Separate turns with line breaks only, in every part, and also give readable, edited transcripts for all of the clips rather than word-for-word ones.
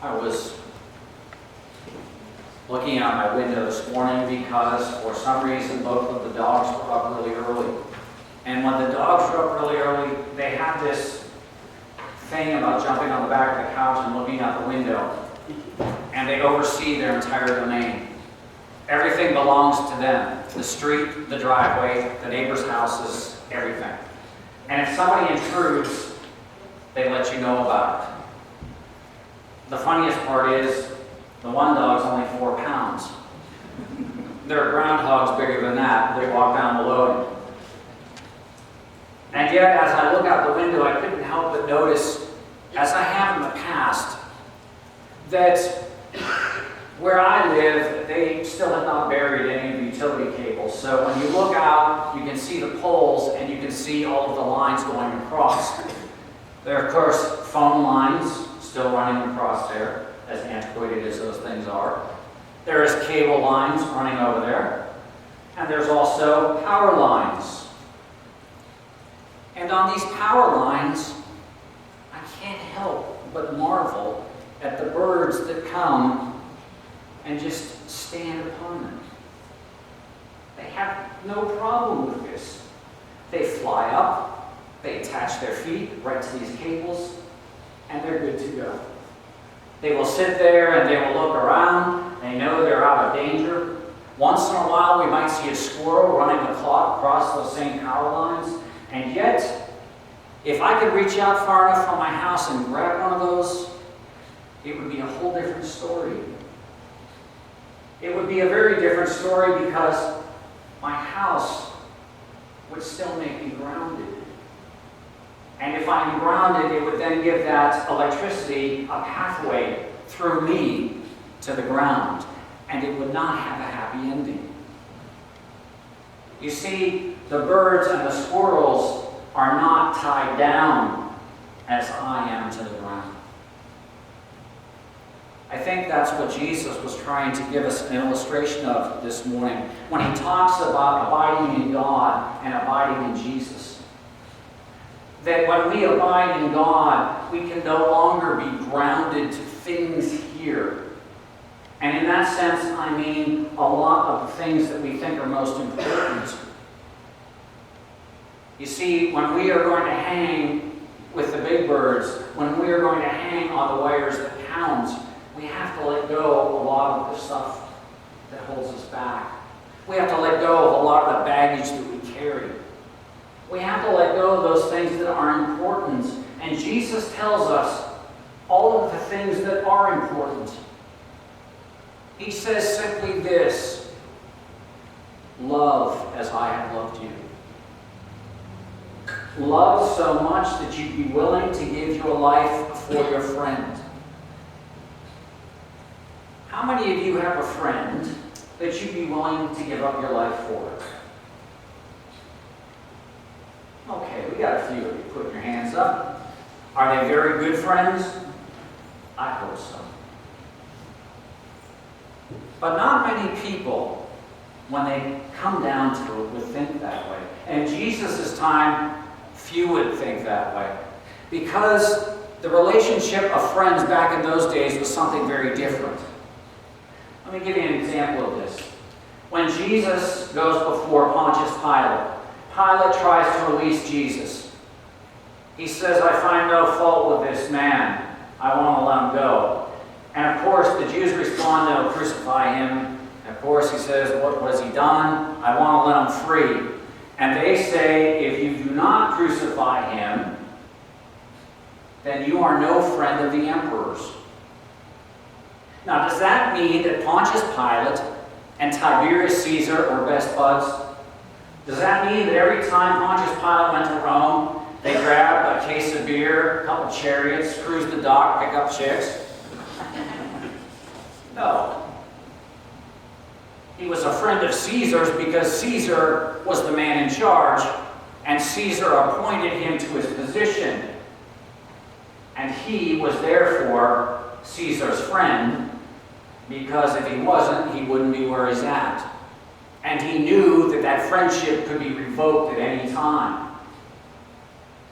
I was looking out my window this morning because for some reason both of the dogs were up really early. And when the dogs were up really early, they have this thing about jumping on the back of the couch and looking out the window. And they oversee their entire domain. Everything belongs to them. The street, the driveway, the neighbor's houses, everything. And if somebody intrudes, they let you know about it. The funniest part is, the one dog's only 4 pounds. There are groundhogs bigger than that. They walk down below him. And yet, as I look out the window, I couldn't help but notice, as I have in the past, that where I live, they still have not buried any of the utility cables. So when you look out, you can see the poles and you can see all of the lines going across. There are, of course, phone lines still running across there, as antiquated as those things are. There is cable lines running over there. And there's also power lines. And on these power lines, I can't help but marvel at the birds that come and just stand upon them. They have no problem with this. They fly up, they attach their feet right to these cables, and they're good to go. They will sit there and they will look around. They know they're out of danger. Once in a while, we might see a squirrel running the clock across those same power lines. And yet, if I could reach out far enough from my house and grab one of those, it would be a whole different story. It would be a very different story because my house would still make me grounded. And if I'm grounded, it would then give that electricity a pathway through me to the ground. And it would not have a happy ending. You see, the birds and the squirrels are not tied down as I am to the ground. I think that's what Jesus was trying to give us an illustration of this morning when he talks about abiding in God and abiding in Jesus. That when we abide in God, we can no longer be grounded to things here. And in that sense, I mean a lot of the things that we think are most important. You see, when we are going to hang with the big birds, when we are going to hang on the wires that count, we have to let go of a lot of the stuff that holds us back. We have to let go of a lot of the baggage that we carry. We have to let go of those things that are important. And Jesus tells us all of the things that are important. He says simply this: love as I have loved you. Love so much that you'd be willing to give your life for your friend. How many of you have a friend that you'd be willing to give up your life for? Okay, we got a few of you putting your hands up. Are they very good friends? I hope so. But not many people, when they come down to it, would think that way. And in Jesus' time, few would think that way. Because the relationship of friends back in those days was something very different. Let me give you an example of this. When Jesus goes before Pontius Pilate, Pilate tries to release Jesus. He says, I find no fault with this man. I want to let him go. And of course, the Jews respond, no, crucify him. And of course, he says, what has he done? I want to let him free. And they say, if you do not crucify him, then you are no friend of the emperor's. Now, does that mean that Pontius Pilate and Tiberius Caesar were best buds? Does that mean that every time Pontius Pilate went to Rome, they grabbed a case of beer, a couple chariots, cruised the dock, pick up chicks? No. He was a friend of Caesar's because Caesar was the man in charge, and Caesar appointed him to his position. And he was therefore Caesar's friend, because if he wasn't, he wouldn't be where he's at. And he knew that that friendship could be revoked at any time.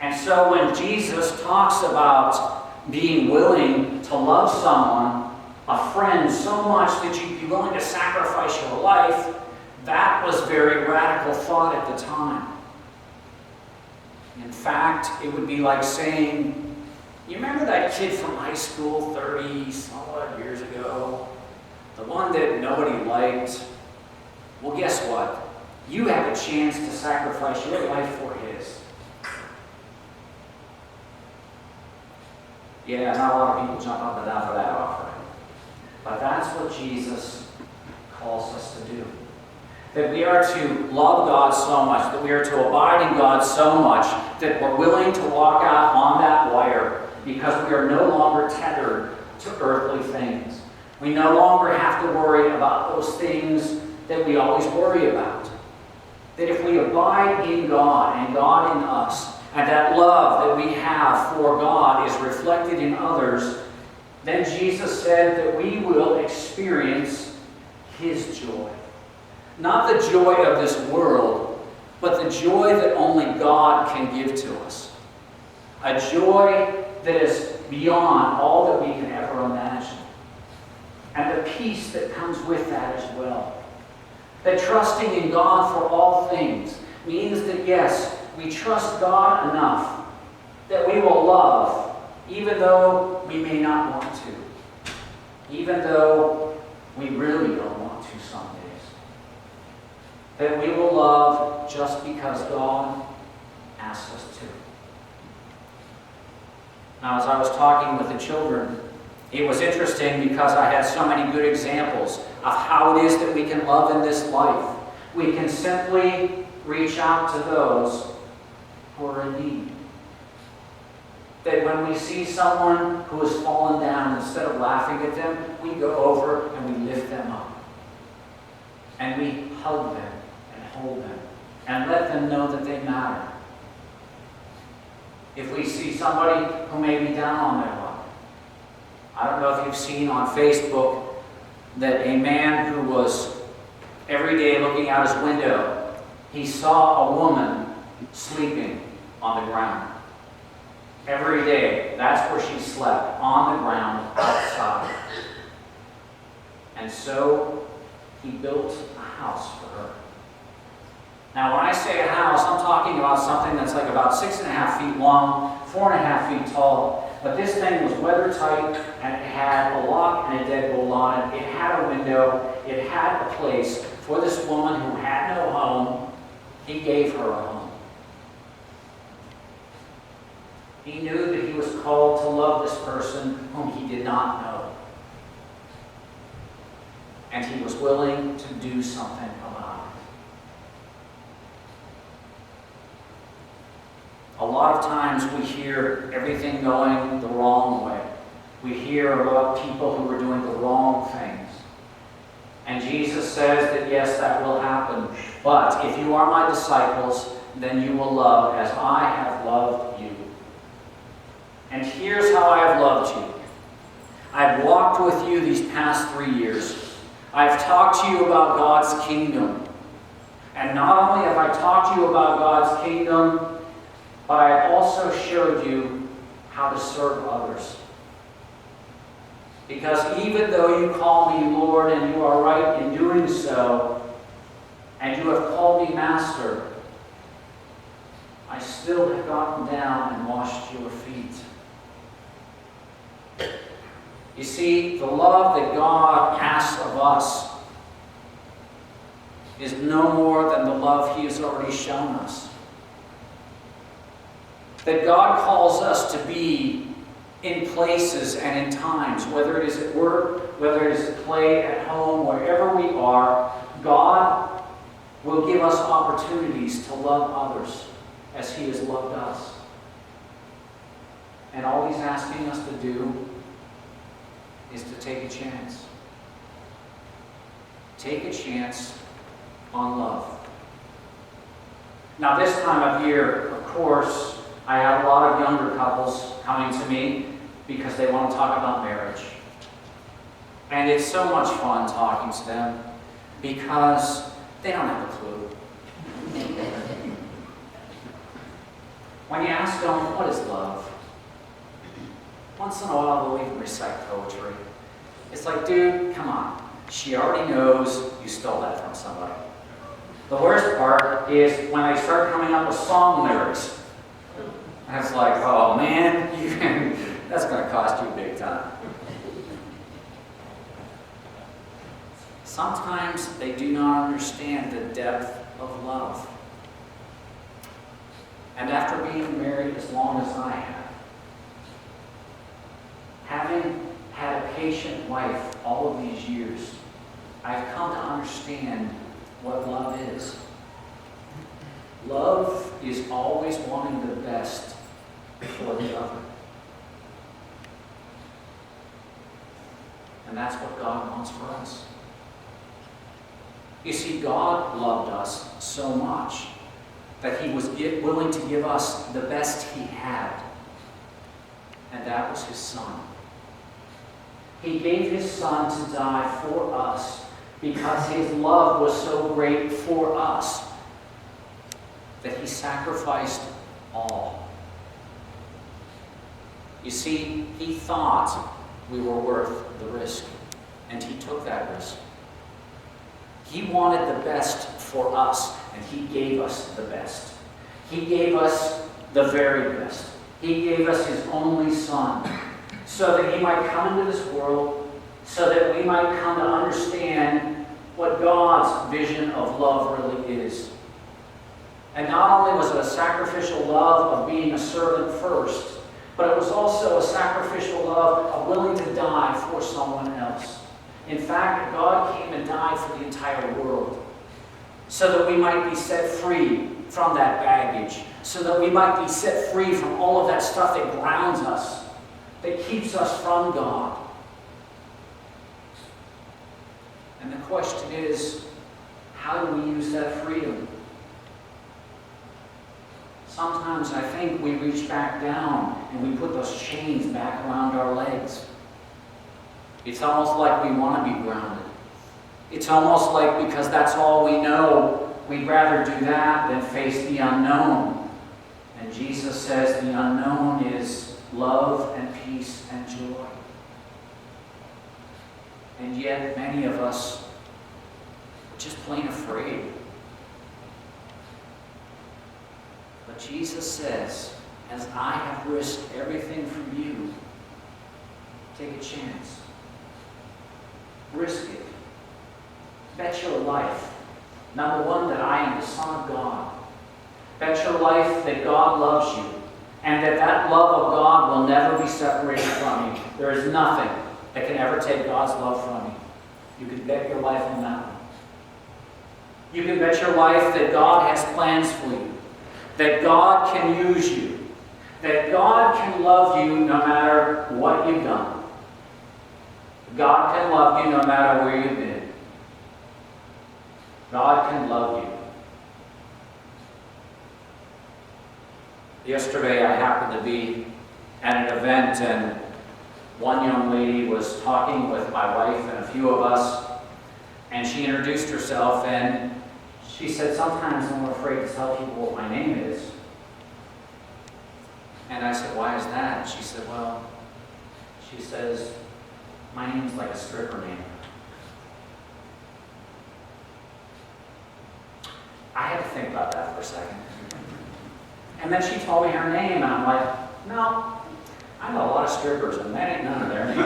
And so when Jesus talks about being willing to love someone, a friend, so much that you'd be willing to sacrifice your life, that was very radical thought at the time. In fact, it would be like saying, you remember that kid from high school 30-some-odd years ago? The one that nobody liked? Well, guess what? You have a chance to sacrifice your life for his. Yeah, not a lot of people jump up and down for that offering. But that's what Jesus calls us to do. That we are to love God so much, that we are to abide in God so much, that we're willing to walk out on that wire because we are no longer tethered to earthly things. We no longer have to worry about those things that we always worry about. That if we abide in God and God in us, and that love that we have for God is reflected in others, then Jesus said that we will experience His joy. Not the joy of this world, but the joy that only God can give to us. A joy that is beyond all that we can ever imagine. And the peace that comes with that as well. That trusting in God for all things means that, yes, we trust God enough that we will love, even though we may not want to. Even though we really don't want to some days. That we will love just because God asks us to. Now, as I was talking with the children, it was interesting because I had so many good examples of how it is that we can love in this life. We can simply reach out to those who are in need. That when we see someone who has fallen down, instead of laughing at them, we go over and we lift them up. And we hug them and hold them and let them know that they matter. If we see somebody who may be down on their luck. I don't know if you've seen on Facebook that a man who was every day looking out his window, he saw a woman sleeping on the ground. Every day, that's where she slept, on the ground, outside. And so, he built a house for her. Now, when I say a house, I'm talking about something that's like about 6.5 feet long, 4.5 feet tall. But this thing was weather-tight, and it had a lock and a deadbolt on it. It had a window. It had a place for this woman who had no home. He gave her a home. He knew that he was called to love this person whom he did not know. And he was willing to do something about it. A lot of times we hear everything going the wrong way. We hear about people who are doing the wrong things. And Jesus says that yes, that will happen. But if you are my disciples, then you will love as I have loved you. And here's how I have loved you. I've walked with you these past 3 years. I've talked to you about God's kingdom. And not only have I talked to you about God's kingdom, but I've also showed you how to serve others. Because even though you call me Lord, and you are right in doing so, and you have called me Master, I still have gotten down and washed your feet. You see, the love that God asks of us is no more than the love He has already shown us. That God calls us to be in places and in times, whether it is at work, whether it is at play, at home, wherever we are, God will give us opportunities to love others as He has loved us. And all He's asking us to do is to take a chance. Take a chance on love. Now, this time of year, of course, I have a lot of younger couples coming to me because they want to talk about marriage. And it's so much fun talking to them because they don't have a clue. When you ask them, what is love? once in a while they'll even recite poetry. It's like, dude, come on. She already knows you stole that from somebody. The worst part is when they start coming up with song lyrics. And it's like, oh man, that's going to cost you big time. Sometimes they do not understand the depth of love. And after being married as long as I have, having had a patient wife all of these years, I've come to understand what love is. Love is always wanting the best for the other. And that's what God wants for us. You see, God loved us so much that He was willing to give us the best He had. And that was His Son. He gave His Son to die for us because His love was so great for us that He sacrificed all. You see, He thought we were worth the risk, and He took that risk. He wanted the best for us, and He gave us the best. He gave us the very best. He gave us His only Son, so that He might come into this world, so that we might come to understand what God's vision of love really is. And not only was it a sacrificial love of being a servant first, but it was also a sacrificial love of willing to die for someone else. In fact, God came and died for the entire world so that we might be set free from that baggage, so that we might be set free from all of that stuff that grounds us, that keeps us from God. And the question is, how do we use that freedom? Sometimes I think we reach back down and we put those chains back around our legs. It's almost like we want to be grounded. It's almost like because that's all we know, we'd rather do that than face the unknown. And Jesus says the unknown is love and peace and joy. And yet many of us are just plain afraid. But Jesus says, as I have risked everything for you, take a chance. Risk it. Bet your life, number one, that I am the Son of God. Bet your life that God loves you, and that love of God will never be separated from you. There is nothing that can ever take God's love from you. You can bet your life on that one. You can bet your life that God has plans for you, that God can use you, that God can love you no matter what you've done. God can love you no matter where you've been. God can love you. Yesterday I happened to be at an event, and one young lady was talking with my wife and a few of us, and she introduced herself, and she said, sometimes I'm afraid to tell people what my name is. And I said, why is that? She said, well, she says, my name's like a stripper name. I had to think about that for a second. And then she told me her name, and I'm like, no, I know a lot of strippers, and that ain't none of their names.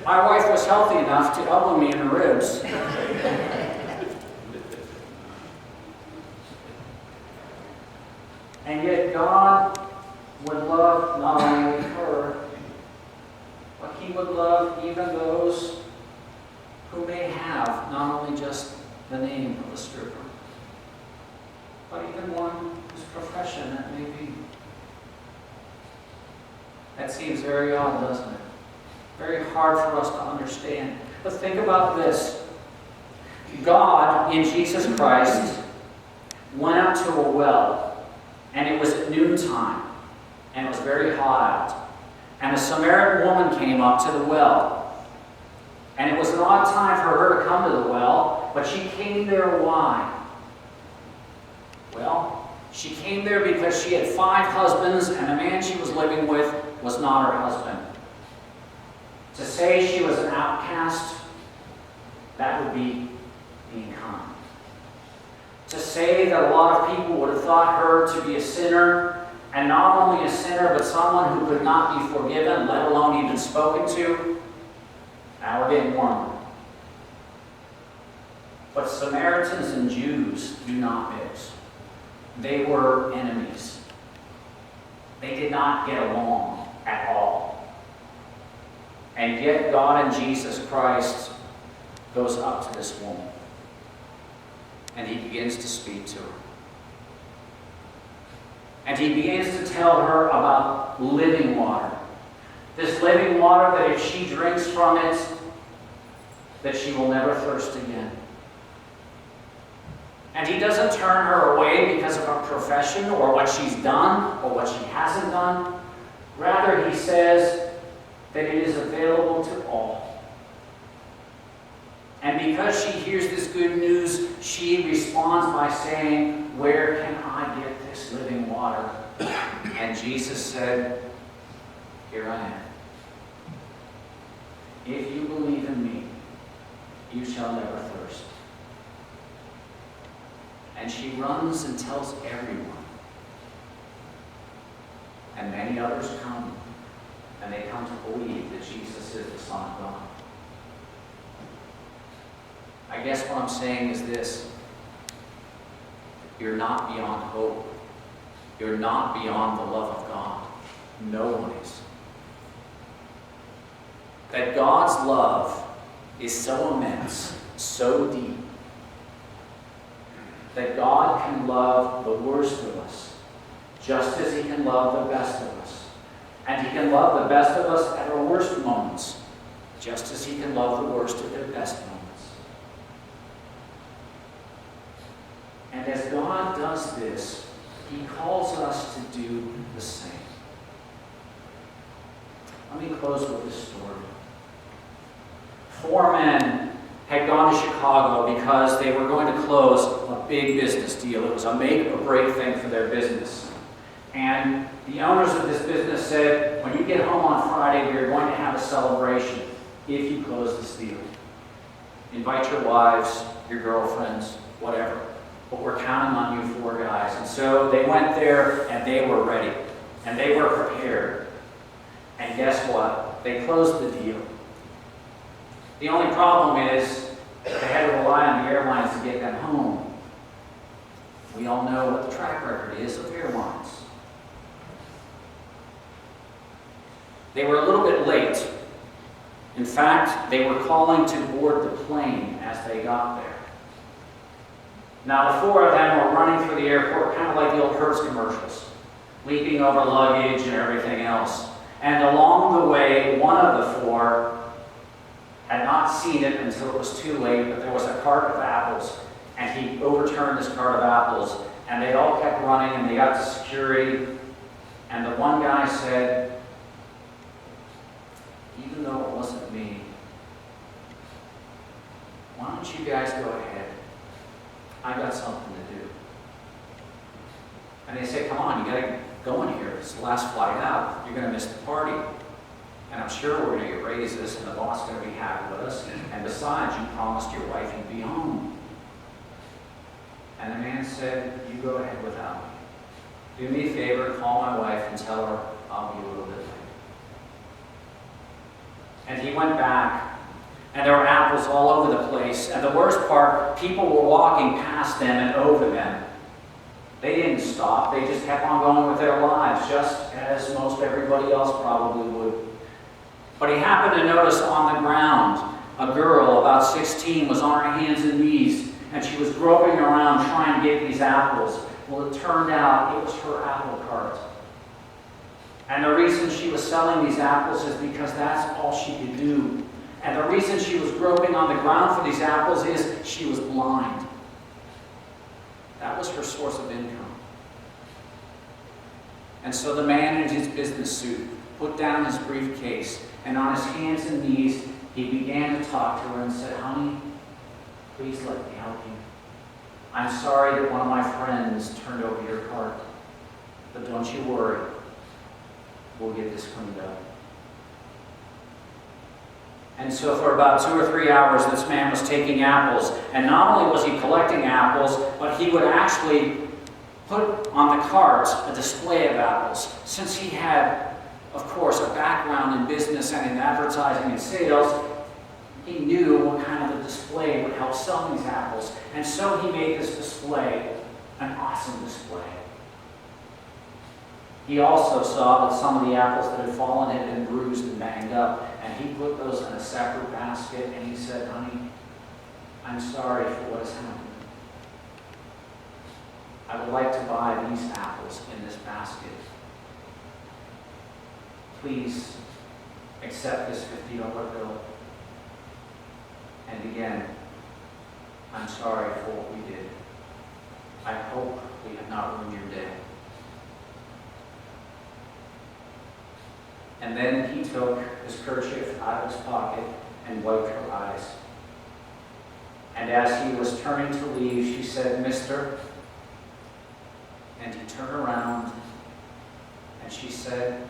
My wife was healthy enough to elbow me in the ribs. And yet God would love not only her, but He would love even those who may have not only just the name of a stripper, but even one whose profession that may be. That seems very odd, doesn't it? Very hard for us to understand. But think about this. God, in Jesus Christ, went out to a well, and it was at noontime, and it was very hot out. And a Samaritan woman came up to the well. And it was an odd time for her to come to the well, but she came there why? Well, She came there because she had 5 husbands, and the man she was living with was not her husband. To say she was an outcast, that would be being kind. To say that a lot of people would have thought her to be a sinner, and not only a sinner, but someone who could not be forgiven, let alone even spoken to, now we're getting warmer. But Samaritans and Jews do not mix. They were enemies. They did not get along at all. And yet God and Jesus Christ goes up to this woman, and he begins to speak to her. And he begins to tell her about living water. This living water that if she drinks from it, that she will never thirst again. And he doesn't turn her away because of her profession or what she's done or what she hasn't done. Rather, he says that it is available to all. And because she hears this good news, she responds by saying, "Where can I get this living water?" And Jesus said, "Here I am. If you believe in me, you shall never thirst." And she runs and tells everyone. And many others come, and they come to believe that Jesus is the Son of God. I guess what I'm saying is this: you're not beyond hope. You're not beyond the love of God. No one is. That God's love is so immense, so deep, that God can love the worst of us just as he can love the best of us. And he can love the best of us at our worst moments, just as he can love the worst at their best moments. And as God does this, he calls us to do the same. Let me close with this story. 4 men had gone to Chicago because they were going to close a big business deal. It was a make or break thing for their business. And the owners of this business said, when you get home on Friday, we are going to have a celebration if you close this deal. Invite your wives, your girlfriends, whatever. But we're counting on you 4 guys. And so they went there and they were ready. And they were prepared. And guess what? They closed the deal. The only problem is they had to rely on the airlines to get them home. We all know what the track record is of airlines. They were a little bit late. In fact, they were calling to board the plane as they got there. Now, the 4 of them were running through the airport, kind of like the old Hertz commercials, leaping over luggage and everything else. And along the way, one of the 4 had not seen it until it was too late, but there was a cart of apples, and he overturned this cart of apples, and they all kept running, and they got to security, and the one guy said, even though it wasn't me, why don't you guys go ahead? I got something to do. And they said, come on, you got to go in here. It's the last flight out. You're going to miss the party. And I'm sure we're going to get raises, and the boss is going to be happy with us. And besides, you promised your wife you'd be home. And the man said, you go ahead without me. Do me a favor, call my wife and tell her I'll be a little bit late. And he went back, and there were apples all over the place. And the worst part, people were walking past them and over them. They didn't stop. They just kept on going with their lives, just as most everybody else probably would. But he happened to notice on the ground a girl about 16 was on her hands and knees, and she was groping around trying to get these apples. Well, it turned out it was her apple cart. And the reason she was selling these apples is because that's all she could do. And the reason she was groping on the ground for these apples is she was blind. That was her source of income. And so the man in his business suit put down his briefcase, and on his hands and knees, he began to talk to her and said, honey, please let me help you. I'm sorry that one of my friends turned over your cart, but don't you worry. We'll get this cleaned up. And so for about 2 or 3 hours, this man was taking apples. And not only was he collecting apples, but he would actually put on the cart a display of apples. Since he had, of course, a background in business and in advertising and sales, he knew what kind of a display would help sell these apples. And so he made this display an awesome display. He also saw that some of the apples that had fallen had been bruised and banged up, and he put those in a separate basket, and he said, honey, I'm sorry for what has happened. I would like to buy these apples in this basket. Please accept this $50 bill. And again, I'm sorry for what we did. I hope we have not ruined your day. And then he took his kerchief out of his pocket and wiped her eyes. And as he was turning to leave, she said, Mister, and he turned around and she said,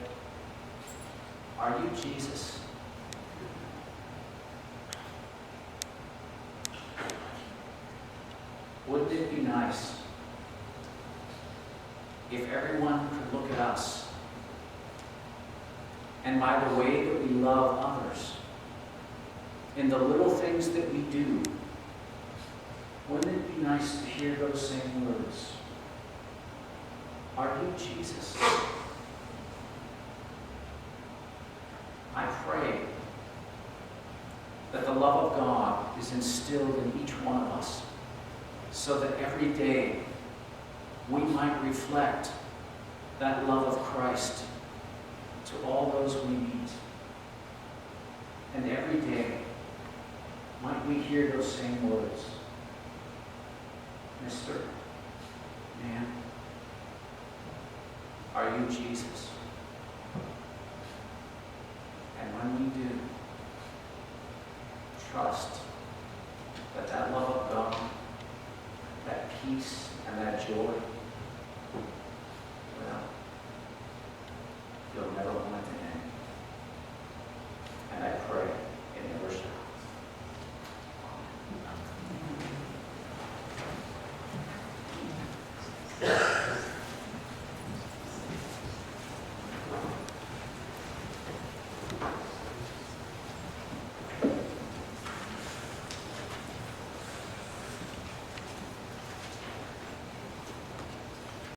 are you Jesus? Wouldn't it be nice if everyone could look at us and by the way that we love others, in the little things that we do, wouldn't it be nice to hear those same words? Are you Jesus? I pray that the love of God is instilled in each one of us so that every day we might reflect that love of Christ to all those we meet. And every day might we hear those same words. Mister, man, are you Jesus? And when we do, trust that love of God, that peace and that joy